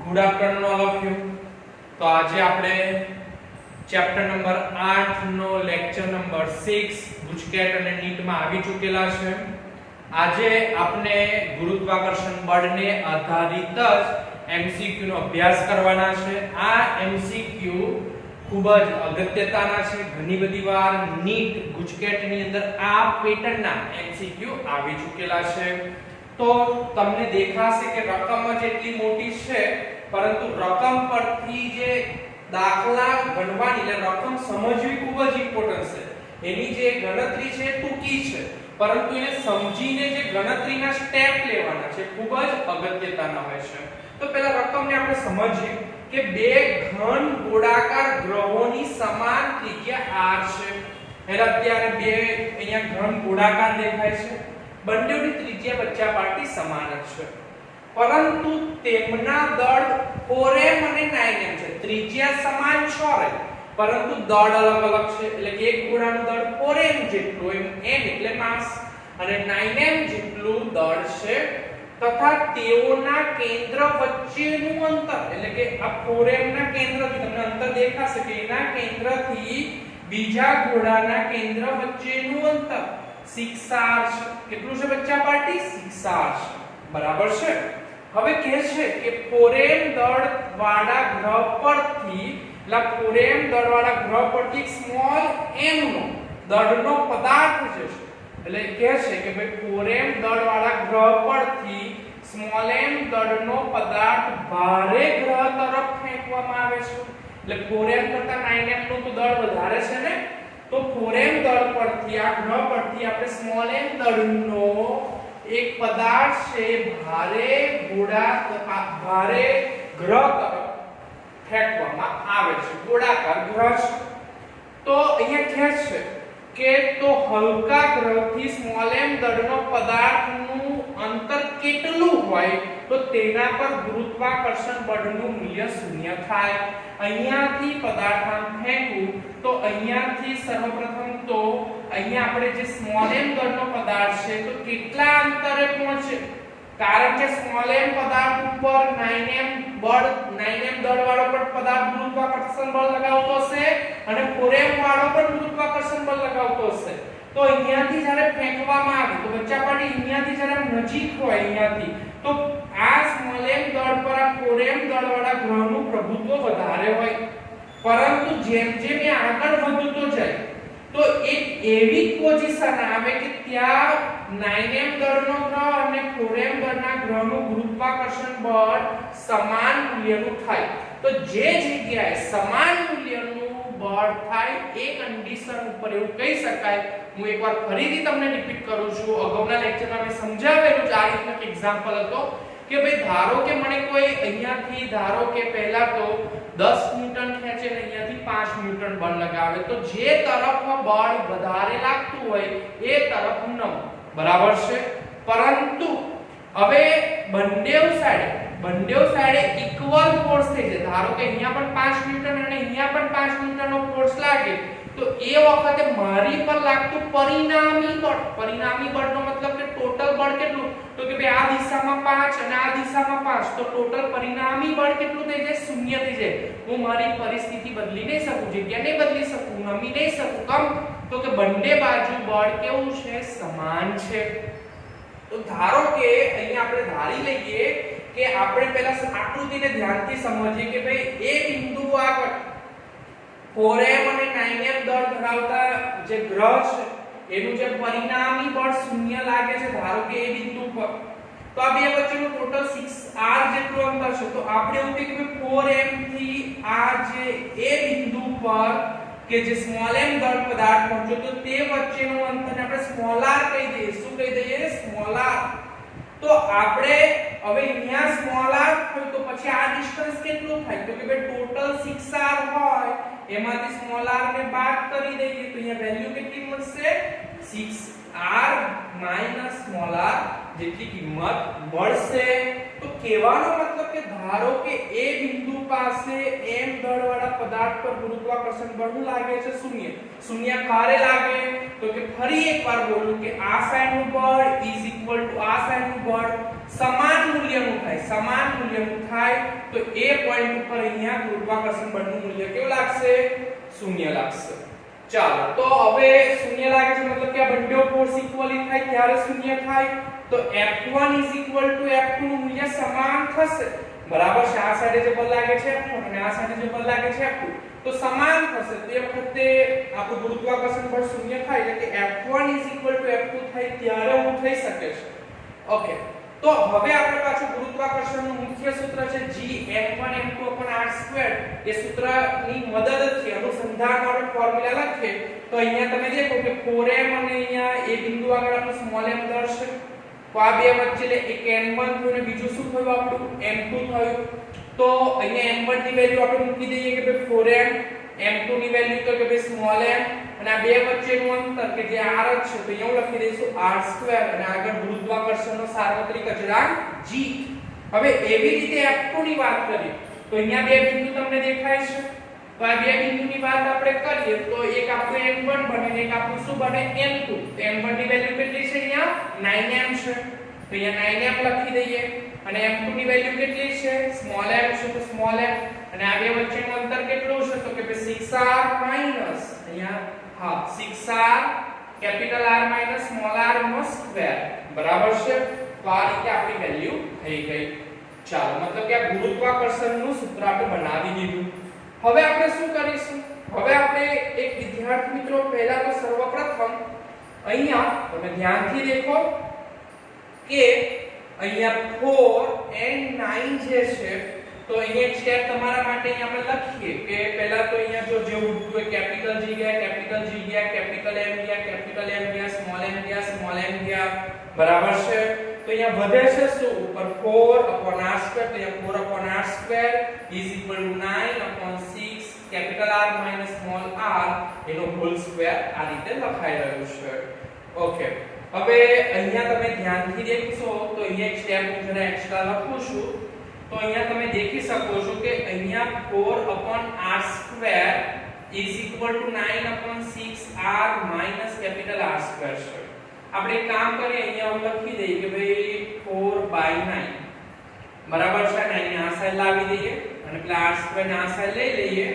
ગુણાકરણનો લખ્યો. તો આજે આપણે ચેપ્ટર નંબર 8 નો લેક્ચર નંબર 6 ગુજકેટ અને નીટ માં આવી ચૂકેલા છે. આજે આપણે ગુરુત્વાકર્ષણ બળને આધારિત જ એમસીક્યુ નો અભ્યાસ કરવાના છે. આ એમસીક્યુ ખૂબ જ અગત્યતાના છે. ઘણી બધી વાર નીટ ગુજકેટ ની અંદર આ પેટર્નના એમસીક્યુ આવી ચૂકેલા છે. તો તમને દેખાશે કે રકમ જ એટલી મોટી છે, પરંતુ રકમ પરથી જે દાખલા ગણવાની એટલે રકમ સમજવી ખૂબ જ ઇમ્પોર્ટન્ટ છે. એની જે ગણતરી છે ટૂંકી છે, પરંતુ એને સમજીને જે ગણતરીના સ્ટેપ લેવાના છે ખૂબ જ અગત્યતાના હોય છે. તો પહેલા રકમને આપણે સમજીએ કે બે ઘન ગોળાકાર ગ્રહોની સમાન ત્રિજ્યા r છે. એટલે અત્યારે બે અહીંયા ઘન ગોળાકાર દેખાય છે. બંનેની ત્રિજ્યા વચ્ચા પાર્ટી સમાન જ છે, પરંતુ તેમના દળ 4m અને 9m છે. ત્રિજ્યા સમાન 6 પરંતુ દળ અલગ અલગ છે. એટલે કે એક ગોળાનું દળ 4m જેટલું, m એટલે માસ, અને 9m જેટલું દળ છે, તથા તેઓના કેન્દ્ર વચ્ચેનું અંતર એટલે કે આ 4m ના કેન્દ્રથી તમને અંતર દેખાશે કે એના કેન્દ્રથી બીજા ગોળાના કેન્દ્ર વચ્ચેનું અંતર 6r છે. કેટલું છે બચ્ચા પાર્ટી? 6r છે. બરાબર છે. હવે કહે છે કે 4m દળ વાળા ગ્રહ પરથી એટલે 4m દળ વાળા ગ્રહ પરથી એક સ્મોલ m નો દળનો પદાર્થ જે છે, એટલે કહે છે કે ભાઈ 4m દળ વાળા ગ્રહ પરથી સ્મોલ m દળનો પદાર્થ ભારે ગ્રહ તરફ ફેંકવામાં આવે છે. એટલે 4m કરતા 9m નું તો દળ વધારે છે ને, તો 4m દળ પરથી આ ગ્રહ પરથી આપણે સ્મોલ m દળનો એક પદાર્થ છે ભારે ગ્રહ તરફ ફેંકવામાં આવે છે. ગોળાકાર ગ્રહ છે. તો અહીંયા કહે છે કે તો હલકા ગ્રહથી સ્મોલ m દળનો પદાર્થનું અંતર કેટલું હોય તો તેના પર ગુરુત્વાકર્ષણ બળનું મૂલ્ય 0 થાય. અહીંયાથી પદાર્થ આમ ફેંકવું તો અહીંયાથી સર્વપ્રથમ તો અહીંયા આપણે જે સ્મોલ m દળનો પદાર્થ છે તો કેટલા અંતરે પહોંચે, કારણ કે સ્મોલ m પદાર્થ ઉપર 9m દળ વાળો પણ પદાર્થ ગુરુત્વાકર્ષણ બળ લગાવતો હશે અને 4m વાળો પણ ગુરુત્વાકર્ષણ બળ લગાવતો હશે. તો અહીંયાથી જ્યારે ફેંકવામાં આવે તો બચ્ચા પાડી અહીંયાથી જ્યારે નજીક હોય અહીંયાથી તો આ સ્મોલ m દળ પર આ 4m દળ વાળા ગ્રહનું પ્રભુત્વ વધારે હોય, પરંતુ જેમ જેમ એ આગળ વધતો જાય તો એક એવી પોઝિશન આવે કે ત્યાં 9m દળનો ગ્રહ અને 4m દળના ગ્રહનું ગુરુત્વાકર્ષણ બળ સમાન મૂલ્યનું થાય. તો જે જગ્યાએ સમાન મૂલ્યનું બળ થાય એ કન્ડિશન ઉપર એવું કહી શકાય. હું એકવાર ફરીથી તમને રિપીટ કરું છું, અગાઉના લેક્ચરમાં મેં સમજાવેલું છે. આ રીતનો એક એક્ઝામ્પલ હતો કે ભાઈ ધારો કે મને કોઈ અહીંયાથી ધારો કે પહેલા તો 10 ન્યૂટન ખેંચે ને અહીંયાથી 5 ન્યૂટન બળ લગાવે, તો જે તરફ બળ વધારે લાગતું હોય એ તરફ નમ. બરાબર છે. પરંતુ હવે બંને સાઈડે ઇક્વલ ફોર્સ થઈ જાય. ધારો કે અહીંયા પણ 5 ન્યૂટન અને અહીંયા પણ 5 ન્યૂટનનો ફોર્સ લાગે, તો એ વખતે મારી પર લાગતું પરિણામી બળનો મતલબ કે ટોટલ બળ કેટલું, તો કે ભાઈ આ દિશામાં 5 અને આ દિશામાં 5, તો ટોટલ પરિણામી બળ કેટલું થઈ જાય? 0 થઈ જાય. હું મારી પરિસ્થિતિ બદલી નહીં શકું, જગ્યા નહીં બદલી શકું, નમી નહીં શકું. કેમ? તો કે બંને બાજુ બળ કેવું છે? સમાન છે. તો ધારો કે અહીંયા આપણે ધારી લઈએ કે આપણે પહેલા આકૃતિને ધ્યાનથી સમજીએ કે ભાઈ એ બિંદુ આગળ 4m અને 9m દળ ધરાવતા જે ગ્રહ છે એનું જે પરિણામી બળ 0 લાગે છે, ધારો કે એ બિંદુ પર, તો આ બે વચ્ચેનું ટોટલ 6r જેટલું અંતર છે. તો આપણે એવું કહીએ કે 4m થી આ જે એ બિંદુ પર કે જે સ્મોલ m દળ પદાર્થ પહોંચ્યો તો તે વચ્ચેનું અંતરને આપણે સ્મોલ r કહી દઈએ. શું કહી દઈએ? Small r. તો આપણે હવે અહીંયા સ્મોલ r હોય તો પછી આ ડિસ્ટન્સ કેટલું થાય? તો કે ભાઈ ટોટલ 6r હોય એમાંથી સ્મોલ r ને બાદ કરી દઈએ તો અહીંયા વેલ્યુ કેટલી મળશે? 6r - સ્મોલ r જેટલી કિંમત મળશે. તો કહેવાનો મતલબ કે ધારો કે એ બિંદુ પાસે m દળ વાળા પદાર્થ પર ગુરુત્વાકર્ષણ બળ લાગે છે 0 કારે લાગે, તો કે ફરી એકવાર બોલું કે આ સાઈડનું બળ = આ સાઈડનું બળ સમાન મૂલ્યનું થાય. થાય તો એ પોઈન્ટ ઉપર અહીંયા ગુરુત્વાકર્ષણ બળનું મૂલ્ય કેવું લાગશે? શૂન્ય લાગશે. ચાલો તો હવે શૂન્ય લાગે છે મતલબ કે આ બંને ફોર્સ ઇક્વલી થાય ત્યારે શૂન્ય થાય. તો F1 F2 નું મૂલ્ય સમાન થશે. બરાબર છે. આ સાઈડે જે બળ લાગે છે F1 અને આ સાઈડે જે બળ લાગે છે F2 તો સમાન થશે. તો એ વખતે આપણું ગુરુત્વાકર્ષણ બળ શૂન્ય થાય એટલે કે F1 F2 થાય ત્યારે હું થઈ શકે છે. ઓકે. તો હવે આપણે પાછું ગુરુત્વાકર્ષણનું મુખ્ય સૂત્ર છે G(F1m2r2) એ સૂત્રની મદદથી અનુસંધાન વાળું ફોર્મ્યુલા લખીએ તો અહીંયા તમે દેખો કે 4m અને અહીંયા એ બિંદુ આગળ આપણું સ્મોલ m દર્શે. તો આ બે વચ્ચે એક m1 થયું અને બીજું શું થયું આપણું m2 થયું. તો અહીંયા m1 ની વેલ્યુ આપણે મૂકી દઈએ કે ભાઈ 4m, m2 ની વેલ્યુ તો કે ભાઈ સ્મોલ m અને આ બે વચ્ચેનું અંતર કે જે r છે તો અહીંયા લખી દઈશું r2 અને આગળ ગુરુત્વાકર્ષણનો સાર્વત્રિક અચળાંક g. હવે એવી રીતે F2 ની વાત કરીએ તો અહીંયા બે બિંદુ તમને દેખાય છે. તો આ બે બિંદુની વાત આપણે કરીએ તો એક આપણું m1 બને અને એક આપણું શું બને m2. તો m1 ની વેલ્યુ કેટલી છે? અહીંયા 9m છે. તો અહીંયા 9m લખી દઈએ અને m2 ની વેલ્યુ કેટલી છે? સ્મોલ m છે. તો સ્મોલ m અને આ બે વચ્ચેનું અંતર કેટલું છે? તો કે 6r માઈનસ અહીંયા હા 6r capital R minus small r નો સ્ક્વેર. બરાબર છે. તો આ રીતે આપણી વેલ્યુ થઈ ગઈ. ચાલો મતલબ કે આ ગુરુત્વાકર્ષણનું સૂત્ર આપણે બનાવી દીધું. હવે આપણે શું કરીશું? હવે આપણે એક વિદ્યાર્થી મિત્રો પહેલા તો સર્વપ્રથમ અહીંયા તમે ધ્યાનથી દેખો કે અહીંયા 4 and 9 જે છે તો અહીંયા એક સ્ટેપ તમારા માટે અહીંયા આપણે લખીએ કે પહેલા તો અહીંયા જો જે ઉડતું કેપિટલ G ગયા, કેપિટલ G ગયા, કેપિટલ M ગયા, કેપિટલ M ગયા, સ્મોલ m ગયા, સ્મોલ m ગયા. બરાબર છે. તો અહીંયા વધે છે શું? ઉપર 4/r2 તો અહીંયા 4/r2 9/6 capital R minus small r એનો હોલ સ્ક્વેર આ રીતે લખાઈ રહ્યું છે. ઓકે. હવે અહીંયા તમે ધ્યાનથી દેખશો તો અહીંયા એક સ્ટેપ હું જરા એક્સ્ટ્રા લખું છું. તો અહીંયા તમે દેખી શકો છો કે અહીંયા 4/r2 9/6r minus capital R2 છે. આપણે એક કામ કરીએ અહીંયા હું લખી દઈએ કે ભાઈ 4/9 બરાબર છે. અને અહીંયા આ સાઈડ લાવી દઈએ અને પેલા r2 ને આ સાઈડ લઈ લઈએ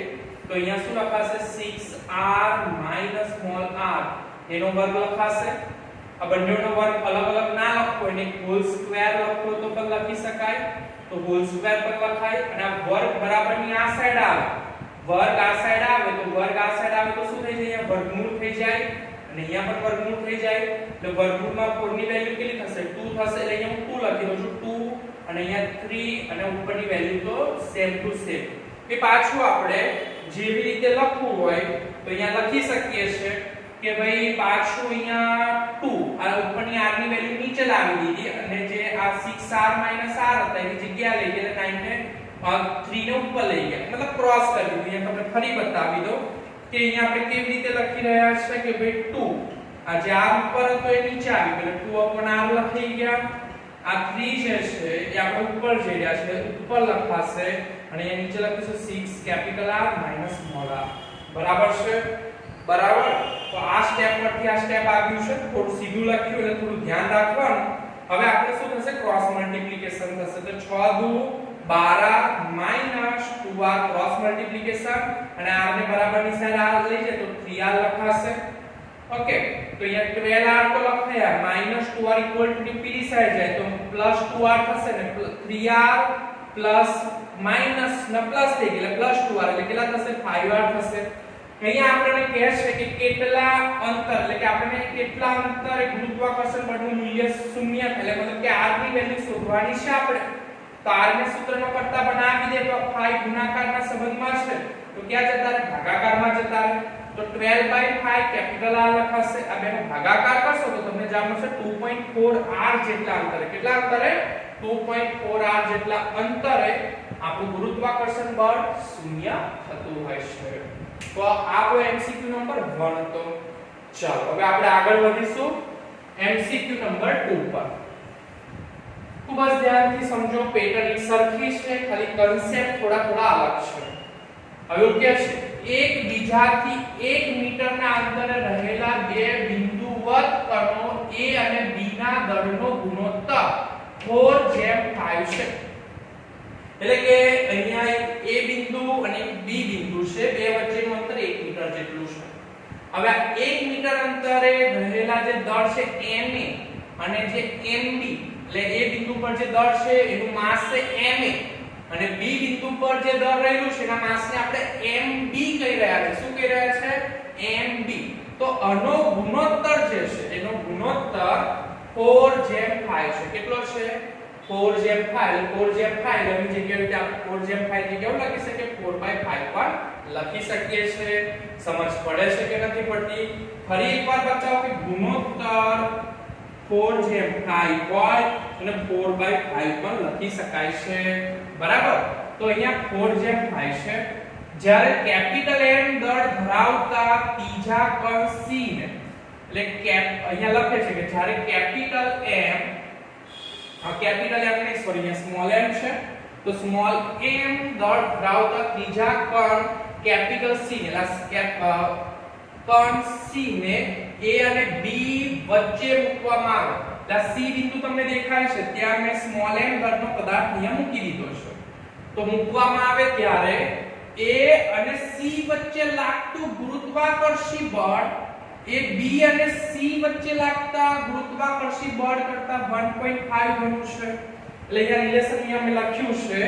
તો અહીંયા શું લખાશે? 6r માઈનસ સ્મોલ r એનો વર્ગ લખાશે. આ બંનેનો વર્ગ અલગ અલગ ના લખો એને હોલ સ્ક્વેર લખો તો પણ લખી શકાય. તો હોલ સ્ક્વેર પર લખાય અને આ વર્ગ બરાબરની આ સાઈડ આવે. વર્ગ આ સાઈડ આવે તો વર્ગ આ સાઈડ આવે તો શું થઈ જાય? વર્ગમૂળ થઈ જાય અને અહીંયા પણ વર્ગમૂળ થઈ જાય. એટલે વર્ગમૂળમાં 4 ની વેલ્યુ કેટલી થશે? 2 થશે. એટલે અહીંયા હું 2 લખી દઉં છું. 2 અને અહીંયા 3 અને ઉપરની વેલ્યુ તો સેમ ટુ સેમ. કે પાછું આપણે જેવી રીતે લખવું હોય તો અહીંયા લખી શકીએ છે કે ભાઈ પાછું અહીંયા 2 આ ઉપરની r ની વેલ્યુ નીચે લાવી દીધી અને જે આ 6r r હતા એની જગ્યા લઈ ગયા 9 ને 3 ને ઉપર લઈ ગયા મતલબ ક્રોસ કરી દીધું. અહીંયા તમને ફરી બતાવી દઉં કે અહીંયા આપણે કેવી રીતે લખી રહ્યા છે કે ભાઈ 2 આ જે r ઉપર હતો એ નીચે આવી ગયો 2/r લખી ગયા. આ 3 જે છે એ આપણે ઉપર જઈ રહ્યા છે ઉપર લખાશે અને અહીંયા નીચે લખીશું 6 capital R minus small r. બરાબર છે. બરાબર. તો આ સ્ટેપ પરથી આ સ્ટેપ આવ્યું છે. થોડું સીધું લખ્યું એટલે થોડું ધ્યાન રાખવાનું. હવે આપણે શું થશે? ક્રોસ મલ્ટીપ્લિકેશન થશે. તો 6 દુ 12 માઈનસ 2r ક્રોસ મલ્ટીપ્લિકેશન અને r ને બરાબરની સાઈડ r લઈ જાય તો 3r લખાશે. ઓકે. તો અહીંયા 12r તો લખાયા minus 2r equal to PD side જાય તો પ્લસ 2r થશે ને 3r પ્લસ માઈનસ ના પ્લસ થઈ ગયું એટલે પ્લસ 2r એટલે કેટલા થશે? 5r થશે. અહીંયા આપણને કહે છે કે કેટલા અંતર એટલે કે આપણને કેટલા અંતરે ગુરુત્વાકર્ષણ બળનું મૂલ્ય શૂન્ય એટલે મતલબ કે r ની વેલ્યુ શોધવાની છે આપણે. તો r ને સૂત્રનો કરતા બનાવી દે તો 5 ગુણાકારના સંબંધમાં છે તો ક્યાં જતા રહે? ભાગાકારમાં જતા રહે. તો 12/5 કેપિટલ R લખાશે. આ બેનો ભાગાકાર કરશો તો તમને જવાબ મળશે 2.4r જેટલા અંતરે. કેટલા અંતરે? 2.4r જેટલા અંતરે આપણું ગુરુત્વાકર્ષણ બળ શૂન્ય થતું હોય છે. તો આપણો MCQ નંબર 1 હતો. ચાલો હવે આપણે આગળ વધીશું MCQ નંબર 2 પર. ખૂબ જ ધ્યાનથી સમજો. પેટર્ન એક સરખી છે ખાલી કન્સેપ્ટ થોડા અલગ છે. હવે કે છે એકબીજાથી 1 મીટરના અંતરે રહેલા બે બિંદુવત કણો A અને B ના દળનો ગુણોત્તર 4:5 છે. એટલે કે અહીંયા એક A બિંદુ અને એક B બિંદુ છે, બે વચ્ચેનું અંતર 1 મીટર જેટલું છે. હવે આ 1 મીટર અંતરે રહેલા જે દળ છે Ma અને જે Mb, એટલે A બિંદુ પર જે દળ છે એનું માસ છે Ma અને B બિંદુ પર જે દળ રહેલું છે એના માસને આપણે Mb કહી રહ્યા છે. શું કહી રહ્યા છે? Mb. તો આનો ગુણોત્તર જે છે એનો ગુણોત્તર 4/5 છે. કેટલો છે? 4/5. 4/5 એની જગ્યાએ આપણે 4/5 ની જગ્યાએ લખી શકીએ 4/5 પણ લખી શકીએ છે. સમજ પડે છે કે નથી પડતી? ફરી એકવાર બતાવો કે ગુણોત્તર 4/5 હોય અને 4/5 પણ લખી શકાય છે. બરાબર? તો અહીંયા 4/5 છે. જ્યારે કેપિટલ M દળ ધરાવતા ત્રીજા કણ C ને, એટલે અહીંયા લખે છે કે જ્યારે કેપિટલ M, કેપિટલ M નહીં, સોરી, અહીંયા સ્મોલ m છે, તો સ્મોલ m દળ ધરાવતા ત્રીજા કણ કેપિટલ C ને, કણ C ને A અને B વચ્ચે મૂકવામાં આવે. એટલે C બિંદુ તમને દેખાય છે ત્યાં મેં સ્મોલ m દળનો પદાર્થ અહીંયા મૂકી દીધો છે. તો મૂકવામાં આવે ત્યારે A અને C વચ્ચે લાગતું ગુરુત્વાકર્ષી બળ એ B અને C વચ્ચે લાગતા ગુરુત્વાકર્ષી બળ કરતા 1.5 ગણું છે. એટલે અહીંયા રિલેશન અહીંયા મેં લખ્યું છે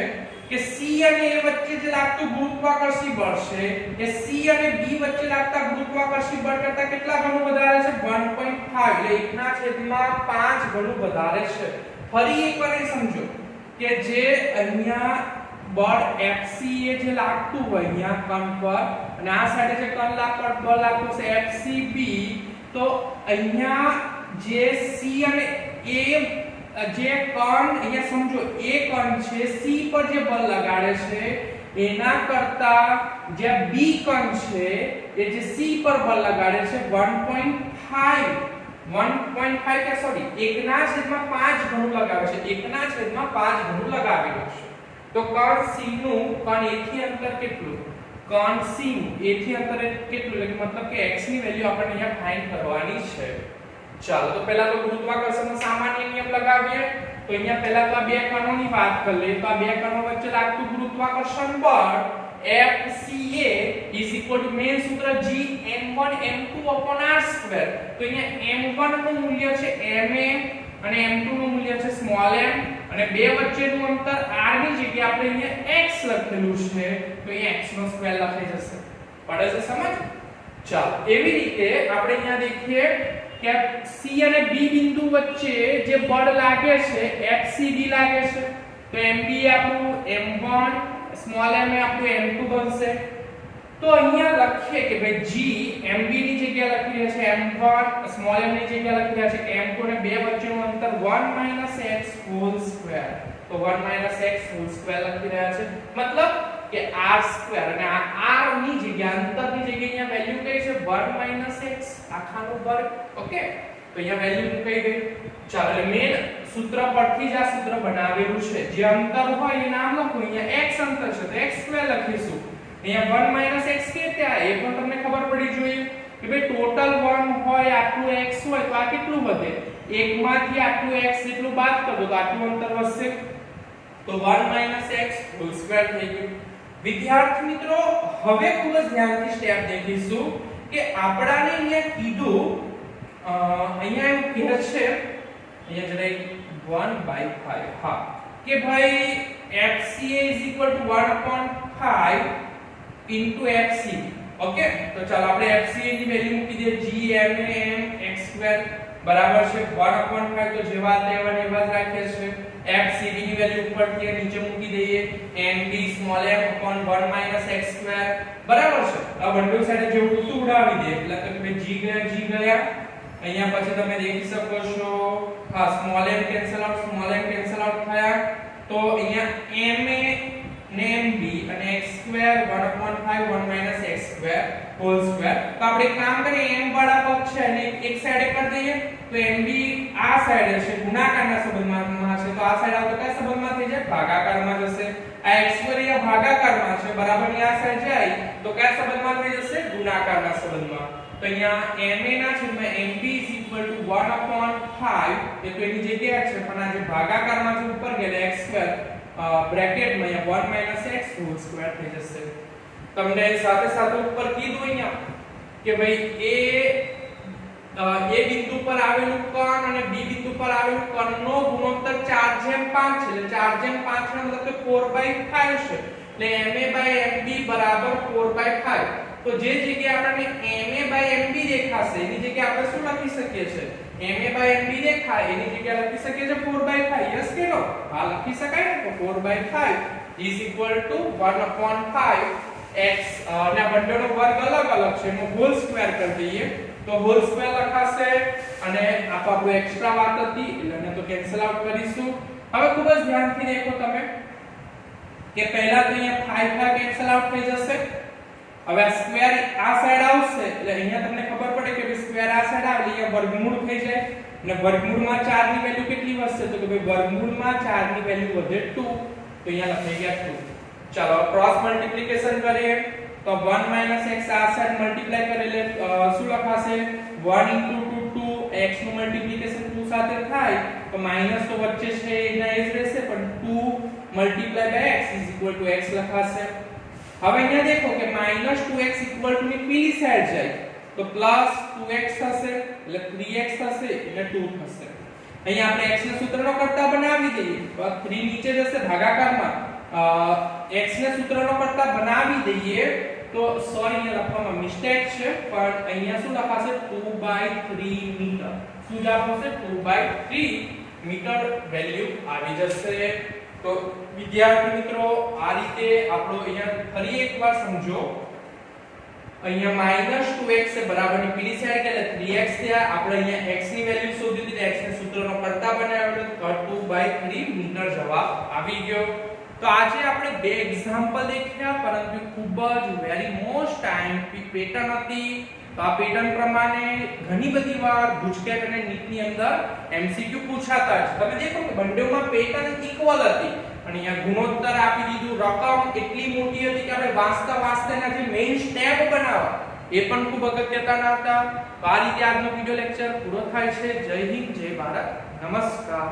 કે C અને A વચ્ચે જે લાગતું ગુરુત્વાકર્ષી બળ છે એ C અને B વચ્ચે લાગતા ગુરુત્વાકર્ષી બળ કરતા કેટલા ગણું વધારે છે? 1.5. એટલે 1/5 ગણું વધારે છે. ફરી એકવાર એ સમજો કે જે અહીંયા બળ Fc એ જે લાગતું હોય અહીંયા કણ પર અને આ સાઈડે જે કણ લાગતું બળ લાગતું છે Fcb, તો અહીંયા જે C અને A જે કણ અહીંયા સમજો A કણ છે C પર જે બળ લગાડે છે એના કરતા જે B કણ છે એ જે C પર બળ લગાડે છે 1.5 કે સોરી 1/5 ગણું લગાવે છે. 1/5 ગણું લગાવેલું છે. તો કણ C નું કણ A થી અંતર કેટલું? કણ C નું A થી અંતર કેટલું? એટલે મતલબ કે x ની વેલ્યુ આપણે અહીંયા ફાઇન્ડ કરવાની છે. ચાલો તો પહેલા તો ગુરુત્વાકર્ષણનો સામાન્ય નિયમ લગાવીએ. તો અહીંયા પહેલા તો આ બે કણોની વાત કરી લઈએ. તો આ બે કણો વચ્ચે લાગતું ગુરુત્વાકર્ષણ બળ FCA મેન સૂત્ર G m1m2/r². તો અહીંયા m1 નું મૂલ્ય છે ma અને m2 નું મૂલ્ય છે સ્મોલ m અને બે વચ્ચેનું અંતર r ની જગ્યાએ આપણે અહીંયા x લખેલું છે, તો અહીંયા x નો સ્ક્વેર લખાઈ જશે. પડે છે સમજ? ચાલો એવી રીતે આપણે અહીંયા દેખીએ કે C અને B બિંદુ વચ્ચે જે બળ લાગે છે FCB લાગે છે. તો MB આપણું m1, સ્મોલ m એ આપણું m2 બનશે. તો અહીંયા લખીએ કે ભાઈ G MB ની જગ્યાએ લખી રહ્યા છે m1, સ્મોલ m ની જગ્યાએ લખી રહ્યા છે કે m2 અને બે વચ્ચેનું અંતર 1 - x². તો 1 - x² લખી રહ્યા છે. મતલબ કે r² અને આ r ની જગ્યાએ અંતરની જગ્યાએ અહીંયા વેલ્યુ કઈ છે? 1 - x આખાનો વર્ગ. ઓકે, તો અહીંયા વેલ્યુ મૂકી ગઈ. ચાલો એટલે મેન સૂત્ર પરથી જ આ સૂત્ર બનાવેલું છે. જે અંતર હોય એ નામ લખો. અહીંયા x અંતર છે તો x² લખીશું. અહીંયા 1 - x કે ત્યાં એ પણ તમને ખબર પડી જોઈએ કે ભાઈ ટોટલ 1 હોય આટલું x હોય તો આ કેટલું વધે? 1 માંથી આટલું x જેટલું બાદ કરો તો આટલું અંતર વધશે. તો 1 - x² થઈ ગયું. વિદ્યાર્થી મિત્રો હવે ખૂબ જ ધ્યાનથી સ્ટેપ દેખીશું કે આપણાને અહીંયા કીધું અહીંયા એવું કહે છે અહીંયા જરા 1/5 હા કે ભાઈ FCA = 1/5 into FCB. ઓકે, તો ચાલો આપણે FCA ની વેલ્યુ મૂકી દઈએ GMAM x² બરાબર છે 1/5. તો જેવા તેવા ને એવા જ રાખીએ છે. FCB ની વેલ્યુ ઉપરથી નીચે મૂકી દઈએ MB small m upon 1 - x² બરાબર છે. આ બંને સાઈડે જે ઉડતું ઉડાવી દે એટલે કે G ગયા અહીંયા પછી તમે દેખી શકો છો હા સ્મોલ m કેન્સલ આઉટ થયા. તો અહીંયા MA ને MB અને x² 1/5 1 - x² હોલ સ્ક્વેર. તો આપણે એક કામ કરીએ m વાળા પદ છે અને એક સાઈડે કરી દઈએ. તો MB આ સાઈડે છે ગુણાકારના સંબંધમાં છે તો આ સાઈડ આવતો કયા સંબંધમાં થઈ જાય? ભાગાકારમાં જશે. આ x² અહીંયા ભાગાકારમાં છે બરાબર ની આ સાઈડ જાય તો કયા સંબંધમાં થઈ જશે? ગુણાકારના સંબંધમાં. તો અહીંયા MA ના છેદમાં MB = 1/5 એ તો એની જગ્યા છે પણ આ જે ભાગાકારમાં છે ઉપર ગયેલા x² બ્રેકેટમાં અહીંયા 1 x હોલ સ્ક્વેર થઈ જશે. તમને સાથે સાથે ઉપર કીધું અહીંયા કે ભાઈ એ બિંદુ પર આવેલું કણ અને બી બિંદુ પર આવેલું કણનો ગુણોત્તર 4:5 છે. એટલે 4:5 નો મતલબ કે 4/5 છે. એટલે ma/mb બરાબર 4/5. તો જે જગ્યાએ આપણને ma/mb દેખાશે એની જગ્યાએ આપણે શું લખી શકીએ છીએ? ma/mb દેખાય એની જગ્યાએ લખી શકીએ છીએ 4/5. યસ કે નો? હા, લખી શકાય ને. તો 4/5 1/5 x અને આ બંનેનો વર્ગ અલગ અલગ છે એનો હોલ સ્ક્વેર કરી દઈએ તો હોલ સ્ક્વેર લખાશે અને આ તો આપણું એક્સ્ટ્રા વાત હતી એટલે એને તો કેન્સલ આઉટ કરીશું. હવે ખૂબ જ ધ્યાનથી દેખો તમે કે પહેલા તો અહીંયા 5 કેન્સલ આઉટ થઈ જશે. હવે આ સ્ક્વેર આ સાઈડ આવશે એટલે અહીંયા તમને ખબર પડે કે સ્ક્વેર આ સાઈડ આવે એટલે અહીંયા વર્ગમૂળ થઈ જાય અને વર્ગમૂળમાં 4 ની વેલ્યુ કેટલી વધશે? તો કે ભાઈ વર્ગમૂળમાં 4 ની વેલ્યુ વધે 2. તો અહીંયા લખાઈ ગયા 2. ચાલો ક્રોસ મલ્ટીપ્લિકેશન કરીએ તો 1 x આ સાઈડ મલ્ટીપ્લાય કરે એટલે શું લખાશે? 1 * 2 2 x નું મલ્ટીપ્લિકેશન 2 સાથે થાય તો માઈનસ તો વચ્ચે છે એના એ જ રહેશે પણ 2 × x x લખાશે. હવે અહીંયા દેખો કે -2x ની પેલી સાઈડ જાય તો +2x થશે એટલે 3x થશે એટલે 2 થશે. અહીંયા આપણે x ને સૂત્રનો કરતા બનાવી દઈએ તો 3 નીચે જશે ભાગાકારમાં x ને સૂત્રનો કરતા બનાવી દઈએ તો સોરી અહીંયા લખવામાં મિસ્ટેક છે પણ અહીંયા શું લખાશે 2/3 મીટર. શું જવાબ આવશે? 2/3 મીટર વેલ્યુ આવી જશે. તો વિદ્યાર્થી મિત્રો આ રીતે આપણો અહીંયા ફરી એકવાર સમજો. અહીંયા -2x છે બરાબરની પેલી સાઈડ કે એટલે 3x થયા. આપણે અહીંયા x ની વેલ્યુ શોધી દીધી x ને સૂત્રનો કરતા બનાવ્યો તો 2/3 મીટર જવાબ આવી ગયો. તો આજે આપણે બે એક્ઝામ્પલ દેખ્યા પરંતુ ખૂબ જ વેરી મોસ્ટ આઈએમપી પેટર્ન હતી. તો આ પેટર્ન પ્રમાણે ઘણી બધી વાર ગુજકેટ અને નીટની અંદર એમસીક્યુ પૂછાતા છે. તમે દેખો કે બંનેમાં પેટર્ન ઇક્વલ હતી અને અહીંયા ગુણોત્તર આપી દીધું. રકમ એટલી મોટી હતી કે આપણે વાસ્તવના જે મેઈન સ્ટેપ બનાવવા એ પણ ખૂબ અગત્યના હતા. તો આ રીતે આજનો વિડિયો લેક્ચર પૂરો થાય છે. જય હિન્દ, જય ભારત, નમસ્કાર.